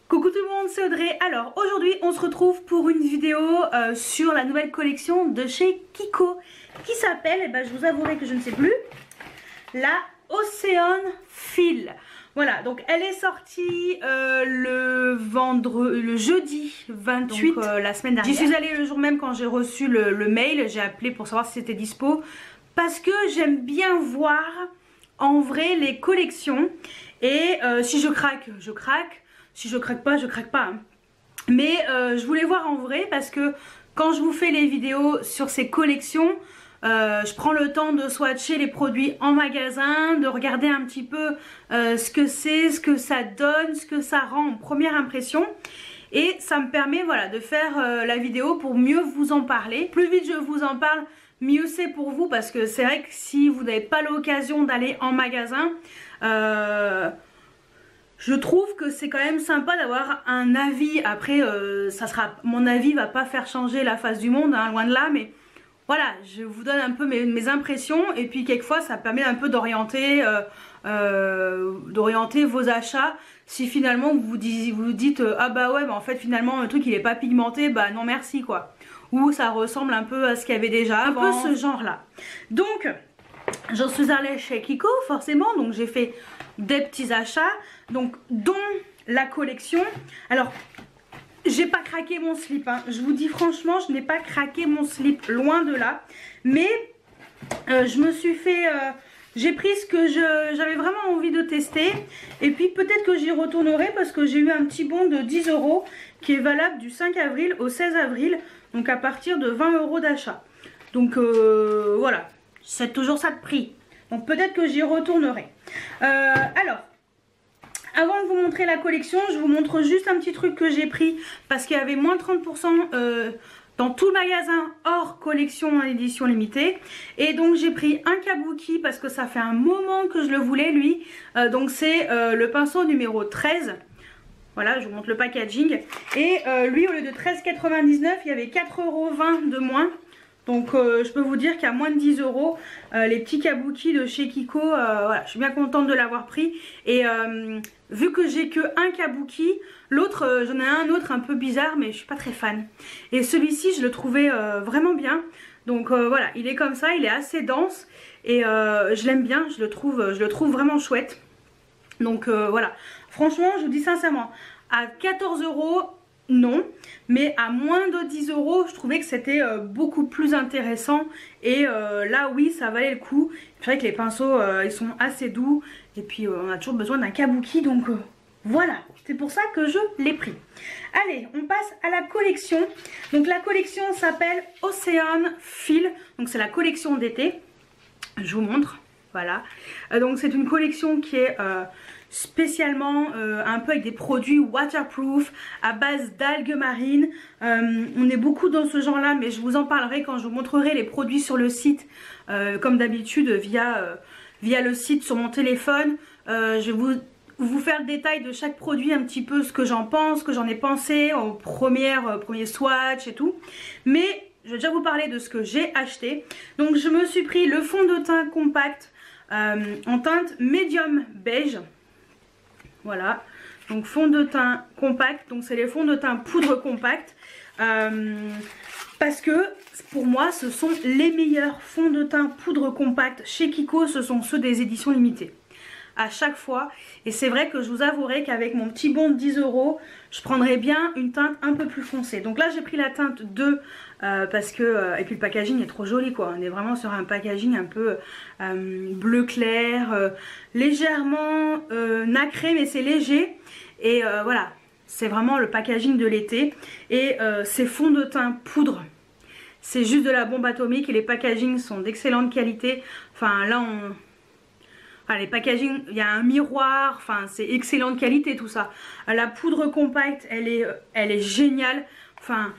Coucou tout le monde, c'est Audrey. Alors aujourd'hui on se retrouve pour une vidéo sur la nouvelle collection de chez Kiko qui s'appelle, je vous avouerai que je ne sais plus, la Ocean Feel. Voilà, donc elle est sortie le jeudi 28, donc, la semaine dernière. J'y suis allée le jour même quand j'ai reçu le mail, j'ai appelé pour savoir si c'était dispo parce que j'aime bien voir en vrai les collections et si je craque, je craque. Si je craque pas, je craque pas. Hein. Mais je voulais voir en vrai parce que quand je vous fais les vidéos sur ces collections, je prends le temps de swatcher les produits en magasin, de regarder un petit peu ce que c'est, ce que ça donne, ce que ça rend en première impression. Et ça me permet voilà, de faire la vidéo pour mieux vous en parler. Plus vite je vous en parle, mieux c'est pour vous parce que c'est vrai que si vous n'avez pas l'occasion d'aller en magasin, je trouve que c'est quand même sympa d'avoir un avis. Après, mon avis va pas faire changer la face du monde, hein, loin de là, mais voilà, je vous donne un peu mes impressions et puis quelquefois ça permet un peu d'orienter vos achats. Si finalement vous dites ah bah ouais, en fait finalement le truc il est pas pigmenté, bah non merci quoi. Ou ça ressemble un peu à ce qu'il y avait déjà avant, un peu ce genre là. Donc j'en suis allée chez Kiko forcément, donc j'ai fait des petits achats, donc dont la collection. Alors j'ai pas craqué mon slip, hein. Je vous dis franchement je n'ai pas craqué mon slip, loin de là. Mais je me suis fait, j'ai pris ce que j'avais vraiment envie de tester. Et puis peut-être que j'y retournerai parce que j'ai eu un petit bon de 10 € qui est valable du 5 avril au 16 avril. Donc à partir de 20 € d'achat. Donc voilà, c'est toujours ça de prix. Donc peut-être que j'y retournerai. Alors, avant de vous montrer la collection, je vous montre juste un petit truc que j'ai pris parce qu'il y avait moins 30% dans tout le magasin hors collection en édition limitée. Et donc j'ai pris un kabuki parce que ça fait un moment que je le voulais lui. Donc c'est le pinceau numéro 13. Voilà, je vous montre le packaging. Et lui, au lieu de 13,99 €, il y avait 4,20 € de moins. Donc je peux vous dire qu'à moins de 10 €, les petits kabuki de chez Kiko, voilà, je suis bien contente de l'avoir pris. Et vu que j'ai que un kabuki, l'autre, j'en ai un autre un peu bizarre, mais je suis pas très fan. Et celui-ci, je le trouvais vraiment bien. Donc voilà, il est comme ça, il est assez dense et je l'aime bien, je le trouve vraiment chouette. Donc voilà, franchement, je vous dis sincèrement, à 14 €, non, mais à moins de 10 €, je trouvais que c'était beaucoup plus intéressant. Et là, oui, ça valait le coup. C'est vrai que les pinceaux, ils sont assez doux. Et puis, on a toujours besoin d'un kabuki, donc voilà. C'est pour ça que je l'ai pris. Allez, on passe à la collection. Donc, la collection s'appelle Ocean Feel. Donc, c'est la collection d'été. Je vous montre. Voilà. Donc, c'est une collection qui est spécialement un peu avec des produits waterproof à base d'algues marines. On est beaucoup dans ce genre là, mais je vous en parlerai quand je vous montrerai les produits sur le site, comme d'habitude via le site sur mon téléphone. Je vais vous faire le détail de chaque produit, un petit peu ce que j'en pense, ce que j'en ai pensé au premier swatch et tout. Mais je vais déjà vous parler de ce que j'ai acheté. Donc je me suis pris le fond de teint compact en teinte médium beige. Voilà, donc fond de teint compact, donc c'est les fonds de teint poudre compacte. Parce que pour moi ce sont les meilleurs fonds de teint poudre compacte chez Kiko, ce sont ceux des éditions limitées. À chaque fois, et c'est vrai que je vous avouerai qu'avec mon petit bon de 10 €, je prendrais bien une teinte un peu plus foncée. Donc là j'ai pris la teinte 2 parce que, et puis le packaging est trop joli quoi, on est vraiment sur un packaging un peu bleu clair, légèrement nacré mais c'est léger. Et voilà, c'est vraiment le packaging de l'été. Et ces fonds de teint poudre, c'est juste de la bombe atomique et les packagings sont d'excellente qualité. Enfin là enfin, les packaging, il y a un miroir, enfin c'est excellente qualité tout ça. La poudre compacte, elle est géniale. Enfin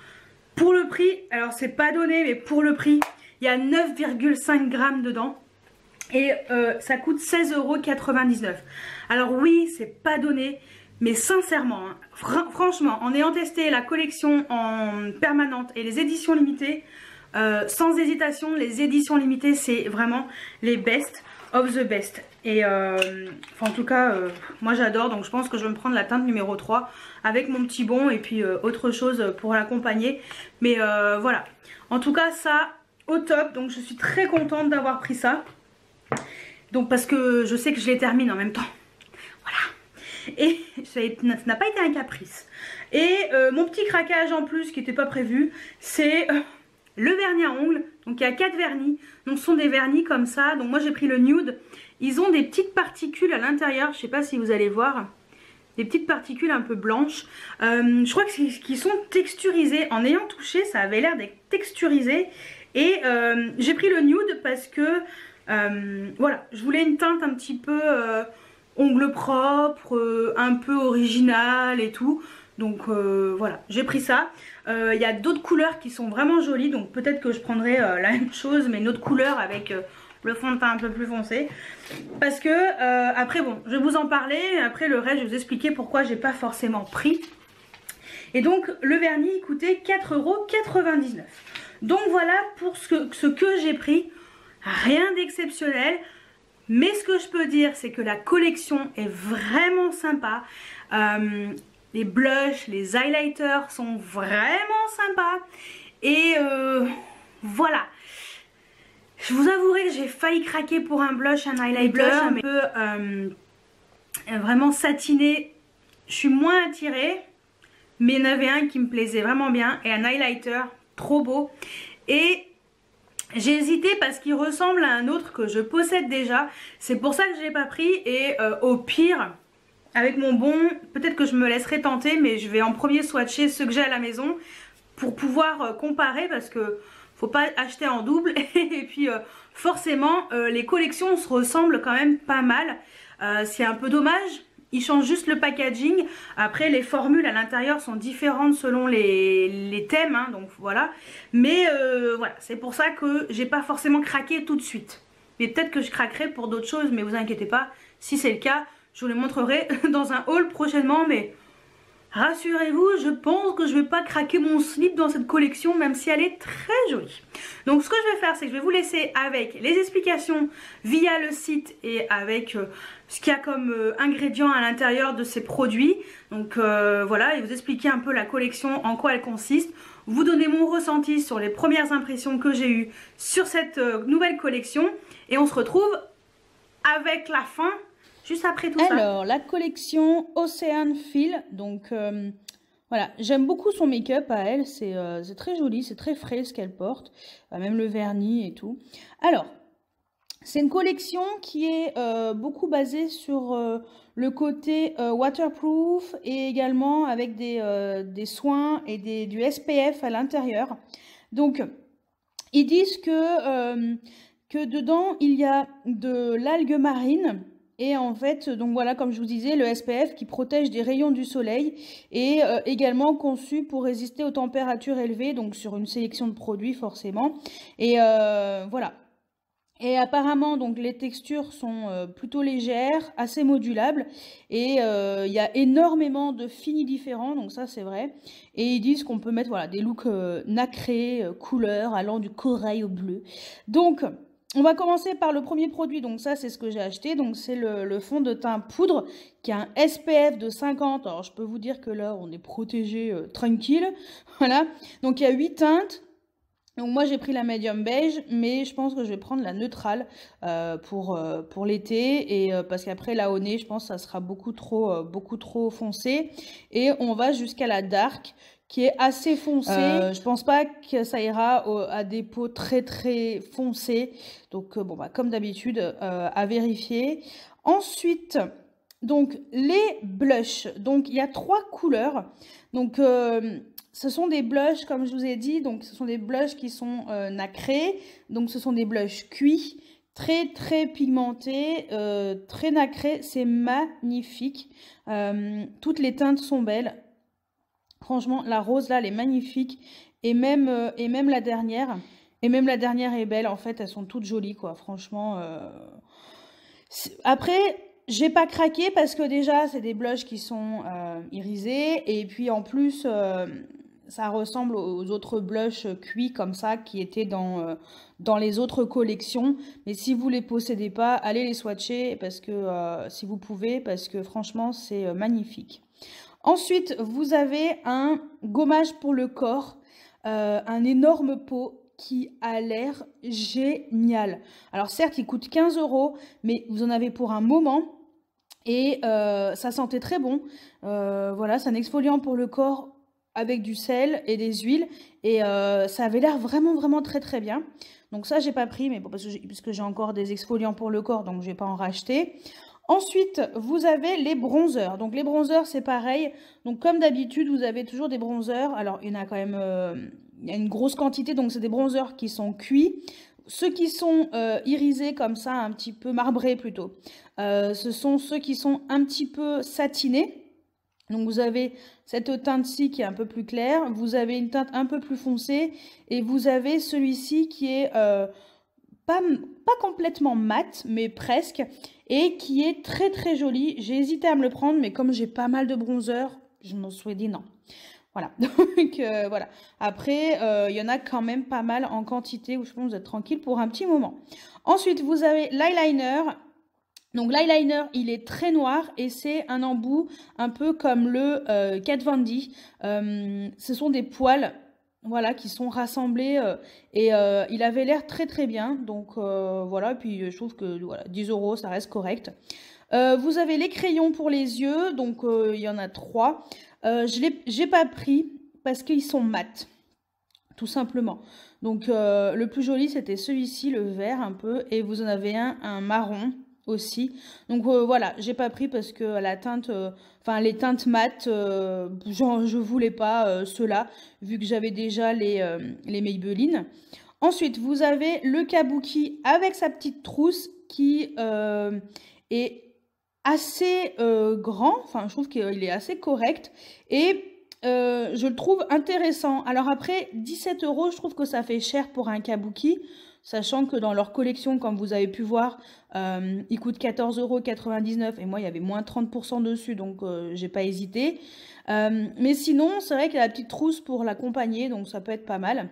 pour le prix, alors c'est pas donné mais pour le prix, il y a 9,5 grammes dedans. Et ça coûte 16,99 €. Alors oui, c'est pas donné, mais sincèrement, hein, franchement, en ayant testé la collection en permanente et les éditions limitées, sans hésitation, les éditions limitées, c'est vraiment les best of the best. Et en tout cas, moi j'adore, donc je pense que je vais me prendre la teinte numéro 3 avec mon petit bon et puis autre chose pour l'accompagner. Mais voilà, en tout cas ça au top, donc je suis très contente d'avoir pris ça. Donc parce que je sais que je les termine en même temps. Voilà. Et ça n'a pas été un caprice. Et mon petit craquage en plus qui n'était pas prévu, c'est le vernis à ongles. Donc il y a 4 vernis. Donc ce sont des vernis comme ça. Donc moi j'ai pris le nude. Ils ont des petites particules à l'intérieur. Je ne sais pas si vous allez voir. Des petites particules un peu blanches. Je crois qu'ils sont texturisés. En ayant touché, ça avait l'air d'être texturisé. Et j'ai pris le nude parce que voilà, je voulais une teinte un petit peu ongles propres, un peu original et tout. Donc voilà, j'ai pris ça. Il y a d'autres couleurs qui sont vraiment jolies. Donc peut-être que je prendrai la même chose mais une autre couleur avec le fond de teint un peu plus foncé. Parce que après bon, je vais vous en parler. Après le reste, je vais vous expliquer pourquoi j'ai pas forcément pris. Et donc le vernis il coûtait 4,99 €. Donc voilà pour ce que j'ai pris. Rien d'exceptionnel. Mais ce que je peux dire, c'est que la collection est vraiment sympa. Les blushs, les highlighters sont vraiment sympas. Et voilà. Je vous avouerai que j'ai failli craquer pour un blush, un highlighter un peu vraiment satiné. Je suis moins attirée. Mais il y en avait un qui me plaisait vraiment bien. Et un highlighter trop beau. Et j'ai hésité parce qu'il ressemble à un autre que je possède déjà. C'est pour ça que je ne l'ai pas pris. Et au pire, avec mon bon, peut-être que je me laisserai tenter. Mais je vais en premier swatcher ceux que j'ai à la maison pour pouvoir comparer. Parce que faut pas acheter en double. Et puis forcément, les collections se ressemblent quand même pas mal. C'est un peu dommage. Ils changent juste le packaging. Après, les formules à l'intérieur sont différentes selon les thèmes. Hein, donc voilà. Mais voilà, c'est pour ça que j'ai pas forcément craqué tout de suite. Mais peut-être que je craquerai pour d'autres choses. Mais vous inquiétez pas. Si c'est le cas, je vous les montrerai dans un haul prochainement. Mais rassurez-vous, je pense que je vais pas craquer mon slip dans cette collection. Même si elle est très jolie. Donc ce que je vais faire, c'est que je vais vous laisser avec les explications via le site et avec ce qu'il y a comme ingrédients à l'intérieur de ces produits. Donc voilà, et vous expliquer un peu la collection, en quoi elle consiste. Vous donner mon ressenti sur les premières impressions que j'ai eues sur cette nouvelle collection. Et on se retrouve avec la fin juste après tout ça. Alors, la collection Ocean Feel. Donc voilà, j'aime beaucoup son make-up à elle. C'est très joli, c'est très frais ce qu'elle porte. Même le vernis et tout. Alors, c'est une collection qui est beaucoup basée sur le côté waterproof et également avec des soins et du SPF à l'intérieur. Donc, ils disent que dedans, il y a de l'algue marine. Et en fait, donc voilà, comme je vous disais, le SPF qui protège des rayons du soleil et également conçu pour résister aux températures élevées, donc sur une sélection de produits forcément. Et voilà. Et apparemment, donc les textures sont plutôt légères, assez modulables. Et il y a énormément de finis différents, donc ça c'est vrai. Et ils disent qu'on peut mettre voilà, des looks nacrés, couleurs, allant du corail au bleu. Donc, on va commencer par le premier produit. Donc ça, c'est ce que j'ai acheté. Donc c'est le fond de teint poudre qui a un SPF de 50. Alors je peux vous dire que là, on est protégé tranquille. Voilà. Donc il y a 8 teintes. Donc moi j'ai pris la médium beige, mais je pense que je vais prendre la neutrale pour l'été et parce qu'après la au nez, je pense que ça sera beaucoup trop foncé. Et on va jusqu'à la dark qui est assez foncée. Je pense pas que ça ira à des peaux très foncées. Donc bon bah comme d'habitude à vérifier. Ensuite donc les blushs. Donc il y a 3 couleurs. Donc ce sont des blushs, comme je vous ai dit, donc ce sont des blushs qui sont nacrés, donc ce sont des blushs cuits, très pigmentés, très nacrés, c'est magnifique. Toutes les teintes sont belles. Franchement, la rose là, elle est magnifique, et même la dernière, est belle. En fait, elles sont toutes jolies, quoi. Franchement. Après. J'ai pas craqué parce que déjà c'est des blushs qui sont irisés et puis en plus ça ressemble aux autres blushs cuits comme ça qui étaient dans les autres collections. Mais si vous les possédez pas, allez les swatcher parce que si vous pouvez, parce que franchement c'est magnifique. Ensuite, vous avez un gommage pour le corps, un énorme pot qui a l'air génial. Alors certes, il coûte 15 €, mais vous en avez pour un moment. Et ça sentait très bon. Voilà, c'est un exfoliant pour le corps avec du sel et des huiles. Et ça avait l'air vraiment très très bien. Donc ça, j'ai pas pris, mais bon, parce que j'ai encore des exfoliants pour le corps, donc je vais pas en racheter. Ensuite, vous avez les bronzers. Donc les bronzers, c'est pareil. Donc comme d'habitude, vous avez toujours des bronzers. Alors il y en a quand même il y a une grosse quantité, donc c'est des bronzers qui sont cuits. Ceux qui sont irisés comme ça, un petit peu marbrés plutôt, ce sont ceux qui sont un petit peu satinés. Donc vous avez cette teinte-ci qui est un peu plus claire, vous avez une teinte un peu plus foncée et vous avez celui-ci qui est pas complètement mat, mais presque, et qui est très très joli. J'ai hésité à me le prendre, mais comme j'ai pas mal de bronzer, je m'en suis dit non. Voilà, donc voilà. Après, il y en a quand même pas mal en quantité où je pense que vous êtes tranquille pour un petit moment. Ensuite, vous avez l'eyeliner. Donc l'eyeliner, il est très noir et c'est un embout un peu comme le Kat Von D. Ce sont des poils, voilà, qui sont rassemblés et il avait l'air très très bien. Donc voilà, et puis je trouve que voilà, 10 €, ça reste correct. Vous avez les crayons pour les yeux, donc il y en a 3. J'ai pas pris parce qu'ils sont mat, tout simplement. Donc le plus joli c'était celui-ci, le vert un peu, et vous en avez un marron aussi. Donc voilà, j'ai pas pris parce que la teinte, enfin les teintes mat, je voulais pas ceux-là, vu que j'avais déjà les Maybelline. Ensuite, vous avez le Kabuki avec sa petite trousse qui est assez grand, enfin je trouve qu'il est assez correct et je le trouve intéressant. Alors après 17 €, je trouve que ça fait cher pour un Kabuki, sachant que dans leur collection, comme vous avez pu voir, il coûte 14,99 € et moi il y avait moins 30% dessus, donc j'ai pas hésité. Mais sinon c'est vrai qu'il y a la petite trousse pour l'accompagner, donc ça peut être pas mal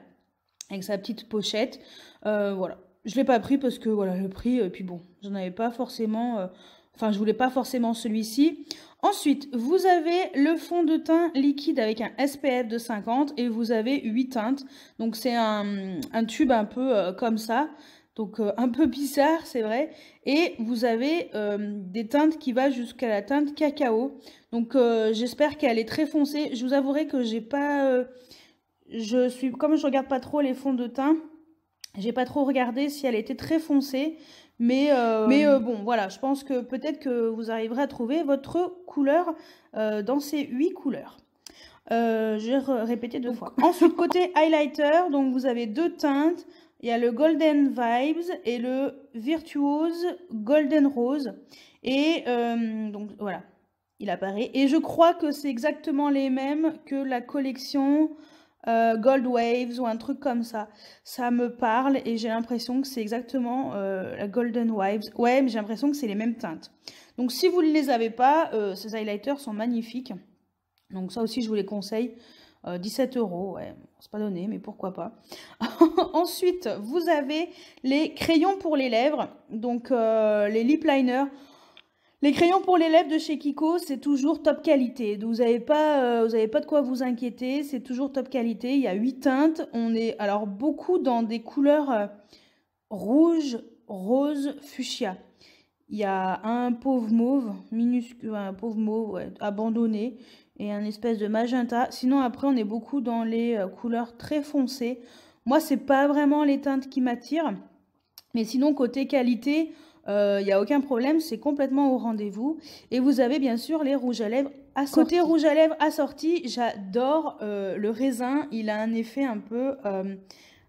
avec sa petite pochette. Voilà, je l'ai pas pris parce que voilà le prix, et puis bon, j'en avais pas forcément. Enfin, je voulais pas forcément celui-ci. Ensuite, vous avez le fond de teint liquide avec un SPF de 50 et vous avez 8 teintes. Donc, c'est un tube un peu comme ça. Donc, un peu bizarre, c'est vrai. Et vous avez des teintes qui vont jusqu'à la teinte cacao. Donc, j'espère qu'elle est très foncée. Je vous avouerai que j'ai pas... comme je regarde pas trop les fonds de teint, j'ai pas trop regardé si elle était très foncée. Mais bon, voilà, je pense que peut-être que vous arriverez à trouver votre couleur dans ces 8 couleurs. J'ai répété 2 fois. Ensuite, côté highlighter, donc vous avez 2 teintes. Il y a le Golden Vibes et le Virtuose Golden Rose. Et donc voilà, il apparaît. Et je crois que c'est exactement les mêmes que la collection Gold Waves ou un truc comme ça. Ça me parle et j'ai l'impression que c'est exactement la Golden Waves. Ouais, mais j'ai l'impression que c'est les mêmes teintes. Donc si vous ne les avez pas, ces highlighters sont magnifiques. Donc ça aussi je vous les conseille. 17 €, ouais, c'est pas donné, mais pourquoi pas. Ensuite, vous avez les crayons pour les lèvres, donc les lip liners. Les crayons pour les lèvres de chez Kiko, c'est toujours top qualité. Vous n'avez pas de quoi vous inquiéter, c'est toujours top qualité. Il y a 8 teintes. On est alors beaucoup dans des couleurs rouge, rose, fuchsia. Il y a un pauvre mauve, minuscule, un pauvre mauve ouais, abandonné et un espèce de magenta. Sinon après on est beaucoup dans les couleurs très foncées. Moi c'est pas vraiment les teintes qui m'attirent. Mais sinon côté qualité... il n'y a aucun problème, c'est complètement au rendez-vous. Et vous avez bien sûr les rouges à lèvres assortis. Côté rouge à lèvres assortis, j'adore le raisin. Il a un effet un peu,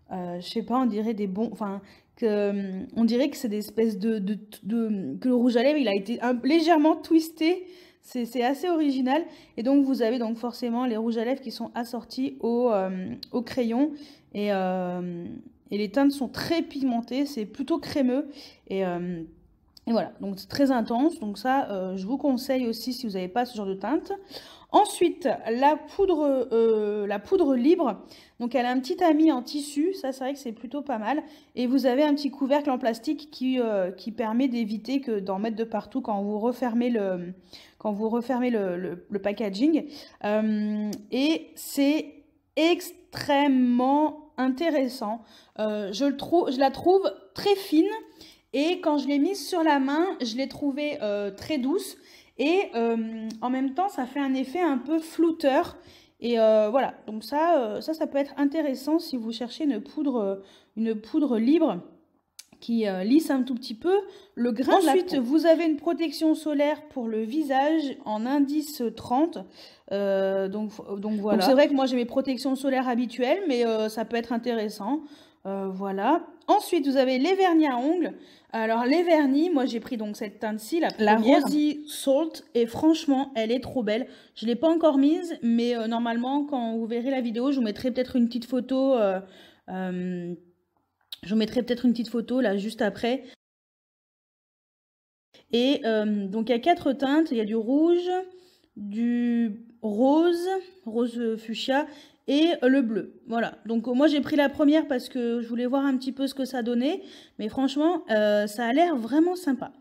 je sais pas, on dirait des bons... Enfin, on dirait que c'est des espèces que le rouge à lèvres, il a été légèrement twisté. C'est assez original. Et donc, vous avez donc forcément les rouges à lèvres qui sont assortis au crayon. Et les teintes sont très pigmentées, c'est plutôt crémeux. Et voilà, donc c'est très intense. Donc ça, je vous conseille aussi si vous n'avez pas ce genre de teinte. Ensuite, la poudre libre. Donc, elle a un petit tamis en tissu. Ça, c'est vrai que c'est plutôt pas mal. Et vous avez un petit couvercle en plastique qui permet d'éviter d'en mettre de partout quand vous refermez le packaging. Et c'est extrêmement intéressant. Je la trouve très fine. Et quand je l'ai mise sur la main, je l'ai trouvée très douce. Et en même temps, ça fait un effet un peu flouteur. Et voilà, donc ça peut être intéressant si vous cherchez une poudre libre qui lisse un tout petit peu le grain de la peau. Ensuite, vous avez une protection solaire pour le visage en indice 30. Donc voilà. C'est vrai que moi j'ai mes protections solaires habituelles, mais ça peut être intéressant. Voilà. Ensuite, vous avez les vernis à ongles. Alors, les vernis, moi j'ai pris donc cette teinte-ci, la Rosy Salt, et franchement, elle est trop belle. Je ne l'ai pas encore mise, mais normalement, quand vous verrez la vidéo, je vous mettrai peut-être une petite photo. Je vous mettrai peut-être une petite photo là juste après. Et donc, il y a 4 teintes. Il y a du rouge, du rose fuchsia, et le bleu. Voilà, donc moi j'ai pris la première parce que je voulais voir un petit peu ce que ça donnait, mais franchement ça a l'air vraiment sympa.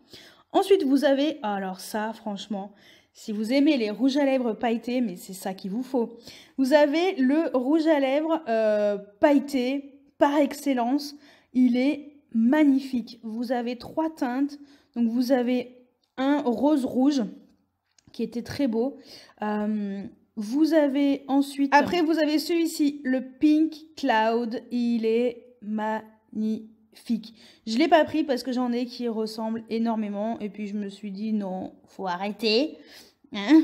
Ensuite vous avez, alors ça franchement, si vous aimez les rouges à lèvres pailletés, mais c'est ça qu'il vous faut, vous avez le rouge à lèvres pailleté par excellence. Il est magnifique. Vous avez 3 teintes, donc vous avez un rose rouge qui était très beau. Vous avez ensuite... Après, vous avez celui-ci, le Pink Cloud. Il est magnifique. Je ne l'ai pas pris parce que j'en ai qui ressemblent énormément. Et puis, je me suis dit, non, faut arrêter. Hein?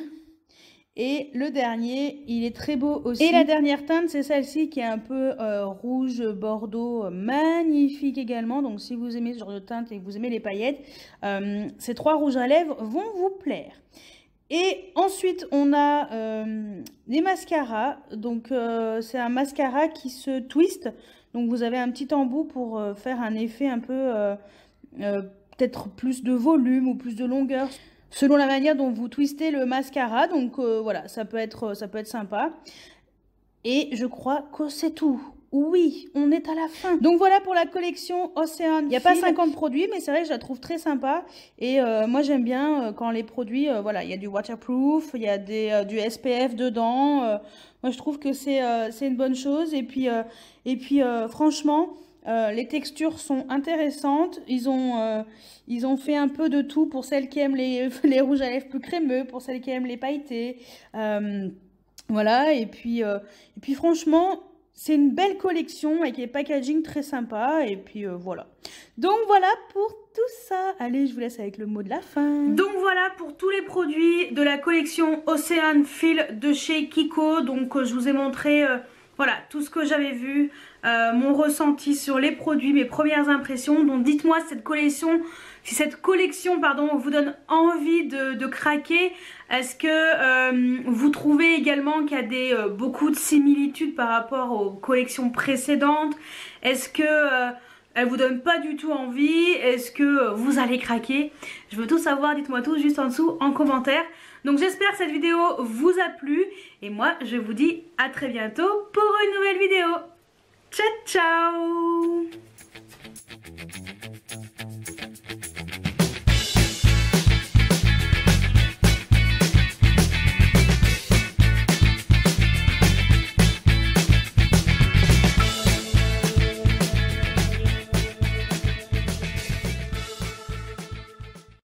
Et le dernier, il est très beau aussi. Et la dernière teinte, c'est celle-ci qui est un peu rouge bordeaux. Magnifique également. Donc, si vous aimez ce genre de teinte et que vous aimez les paillettes, ces 3 rouges à lèvres vont vous plaire. Et ensuite, on a des mascaras. Donc, c'est un mascara qui se twist. Donc, vous avez un petit embout pour faire un effet un peu, peut-être plus de volume ou plus de longueur, selon la manière dont vous twistez le mascara. Donc, voilà, ça peut être sympa. Et je crois que c'est tout. Oui, on est à la fin. Donc voilà pour la collection Ocean. Il n'y a pas 50 produits, mais c'est vrai que je la trouve très sympa. Et moi, j'aime bien quand les produits, voilà, il y a du waterproof, il y a du SPF dedans. Moi, je trouve que c'est une bonne chose. Et puis franchement, les textures sont intéressantes. Ils ont fait un peu de tout pour celles qui aiment les rouges à lèvres plus crémeux, pour celles qui aiment les pailletés. Voilà, et puis franchement... C'est une belle collection avec des packaging très sympas. Et puis voilà. Donc voilà pour tout ça. Allez, je vous laisse avec le mot de la fin. Donc voilà pour tous les produits de la collection Ocean Feel de chez Kiko. Donc je vous ai montré voilà tout ce que j'avais vu, mon ressenti sur les produits, mes premières impressions. Donc dites-moi si cette collection vous donne envie de craquer. Est-ce que vous trouvez également qu'il y a beaucoup de similitudes par rapport aux collections précédentes? Est-ce que elle vous donne pas du tout envie? Est-ce que vous allez craquer? Je veux tout savoir, dites-moi tout juste en dessous en commentaire. Donc j'espère que cette vidéo vous a plu. Et moi je vous dis à très bientôt pour une nouvelle vidéo. Ciao ciao!